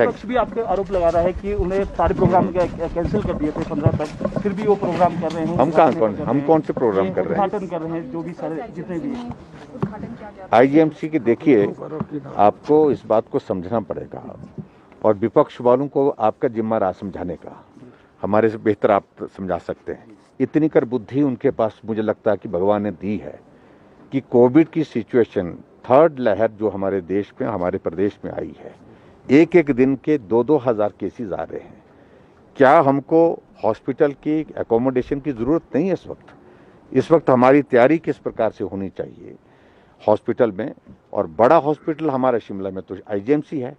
विपक्ष भी आपके आरोप लगा रहा है कि उन्हें सारे प्रोग्राम कैंसिल कर दिए थे 15 तक, फिर भी वो प्रोग्राम कर रहे हैं। हम कौन से प्रोग्राम कर रहे हैं? उद्घाटन कर रहे हैं जो भी सारे जितने भी आईजीएमसी की। देखिए, आपको इस बात को समझना पड़ेगा और विपक्ष वालों को आपका जिम्मा रहा समझाने का। हमारे से बेहतर आप समझा सकते हैं। इतनी कर बुद्धि उनके पास मुझे लगता है कि भगवान ने दी है कि कोविड की सिचुएशन, थर्ड लहर जो हमारे देश में, हमारे प्रदेश में आई है, एक एक दिन के 2-2 हज़ार केसेस आ रहे हैं। क्या हमको हॉस्पिटल की एकोमोडेशन की ज़रूरत नहीं है इस वक्त हमारी तैयारी किस प्रकार से होनी चाहिए हॉस्पिटल में? और बड़ा हॉस्पिटल हमारा शिमला में तो आईजीएमसी है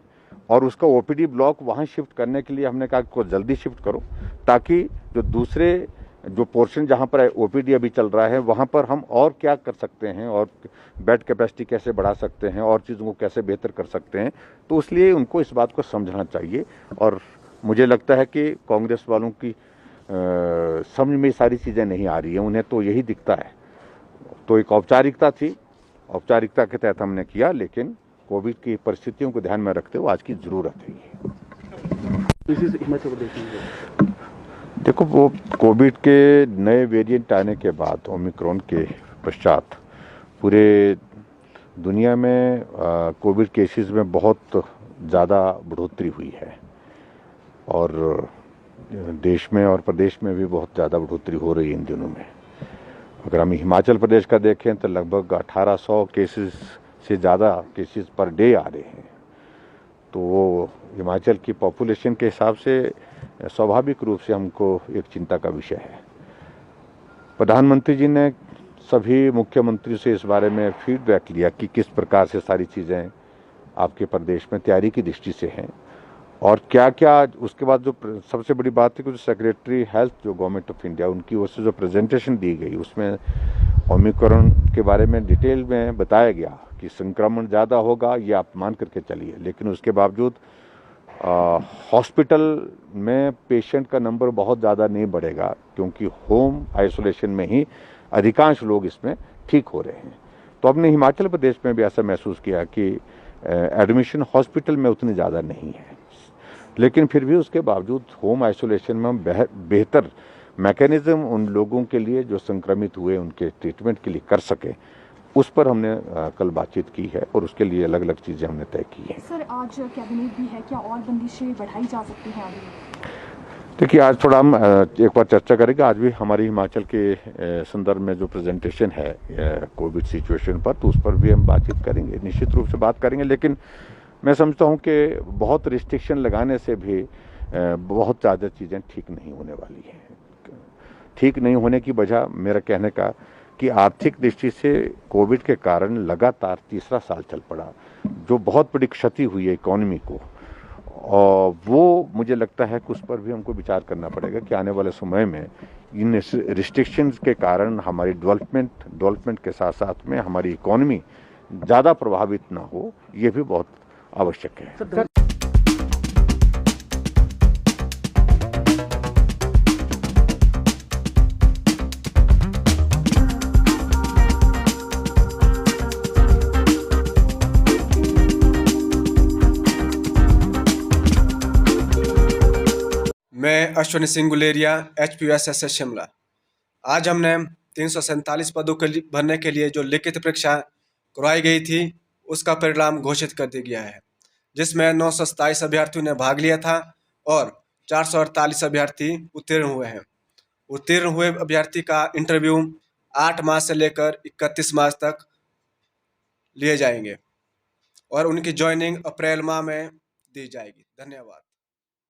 और उसका ओपीडी ब्लॉक वहाँ शिफ्ट करने के लिए हमने कहा को जल्दी शिफ्ट करो, ताकि जो दूसरे जो पोर्शन जहाँ पर ओपीडी अभी चल रहा है वहाँ पर हम और क्या कर सकते हैं और बेड कैपेसिटी कैसे बढ़ा सकते हैं और चीज़ों को कैसे बेहतर कर सकते हैं। तो इसलिए उनको इस बात को समझना चाहिए और मुझे लगता है कि कांग्रेस वालों की समझ में सारी चीज़ें नहीं आ रही हैं, उन्हें तो यही दिखता है। तो एक औपचारिकता थी, औपचारिकता के तहत हमने किया, लेकिन कोविड की परिस्थितियों को ध्यान में रखते हुए आज की ज़रूरत है ये। हिमाचल प्रदेश में देखो, वो कोविड के नए वेरिएंट आने के बाद, ओमिक्रॉन के पश्चात पूरे दुनिया में कोविड केसेस में बहुत ज़्यादा बढ़ोतरी हुई है और देश में और प्रदेश में भी बहुत ज़्यादा बढ़ोतरी हो रही है इन दिनों में। अगर हम हिमाचल प्रदेश का देखें तो लगभग 1800 केसेस से ज़्यादा केसेस पर डे आ रहे हैं। तो वो हिमाचल की पॉपुलेशन के हिसाब से स्वाभाविक रूप से हमको एक चिंता का विषय है। प्रधानमंत्री जी ने सभी मुख्यमंत्रियों से इस बारे में फीडबैक लिया कि किस प्रकार से सारी चीज़ें आपके प्रदेश में तैयारी की दृष्टि से हैं और क्या क्या। उसके बाद जो सबसे बड़ी बात है कि जो सेक्रेटरी हेल्थ जो गवर्नमेंट ऑफ इंडिया, उनकी ओर से जो प्रेजेंटेशन दी गई उसमें ओमिक्रॉन के बारे में डिटेल में बताया गया कि संक्रमण ज़्यादा होगा, ये आप मान करके चलिए, लेकिन उसके बावजूद हॉस्पिटल में पेशेंट का नंबर बहुत ज़्यादा नहीं बढ़ेगा क्योंकि होम आइसोलेशन में ही अधिकांश लोग इसमें ठीक हो रहे हैं। तो हमने हिमाचल प्रदेश में भी ऐसा महसूस किया कि एडमिशन हॉस्पिटल में उतनी ज़्यादा नहीं है, लेकिन फिर भी उसके बावजूद होम आइसोलेशन में हम बेहतर मैकेनिज्म उन लोगों के लिए जो संक्रमित हुए उनके ट्रीटमेंट के लिए कर सके, उस पर हमने कल बातचीत की है और उसके लिए अलग अलग चीज़ें हमने तय की हैं। सर, आज कैबिनेट भी है, क्या और बंदिशें बढ़ाई जा सकती हैं अभी? देखिए, आज थोड़ा हम एक बार चर्चा करेंगे। आज भी हमारी हिमाचल के संदर्भ में जो प्रेजेंटेशन है कोविड सिचुएशन पर, तो उस पर भी हम बातचीत करेंगे, निश्चित रूप से बात करेंगे। लेकिन मैं समझता हूँ कि बहुत रिस्ट्रिक्शन लगाने से भी बहुत ज़्यादा चीज़ें ठीक नहीं होने वाली हैं। ठीक नहीं होने की वजह मेरा कहने का कि आर्थिक दृष्टि से कोविड के कारण लगातार तीसरा साल चल पड़ा, जो बहुत बड़ी क्षति हुई है इकोनॉमी को, और वो मुझे लगता है कि उस पर भी हमको विचार करना पड़ेगा कि आने वाले समय में इन रिस्ट्रिक्शंस के कारण हमारी डेवलपमेंट के साथ साथ में हमारी इकोनॉमी ज़्यादा प्रभावित ना हो, ये भी बहुत आवश्यक है। मैं अश्विनी सिंह गुलेरिया, HPUSSS शिमला। आज हमने 347 पदों के भरने के लिए जो लिखित परीक्षा करवाई गई थी उसका परिणाम घोषित कर दिया गया है, जिसमें 927 अभ्यर्थियों ने भाग लिया था और 448 अभ्यर्थी उत्तीर्ण हुए हैं। उत्तीर्ण हुए अभ्यर्थी का इंटरव्यू 8 मार्च से लेकर 31 मार्च तक लिए जाएंगे और उनकी ज्वाइनिंग अप्रैल माह में दी जाएगी। धन्यवाद।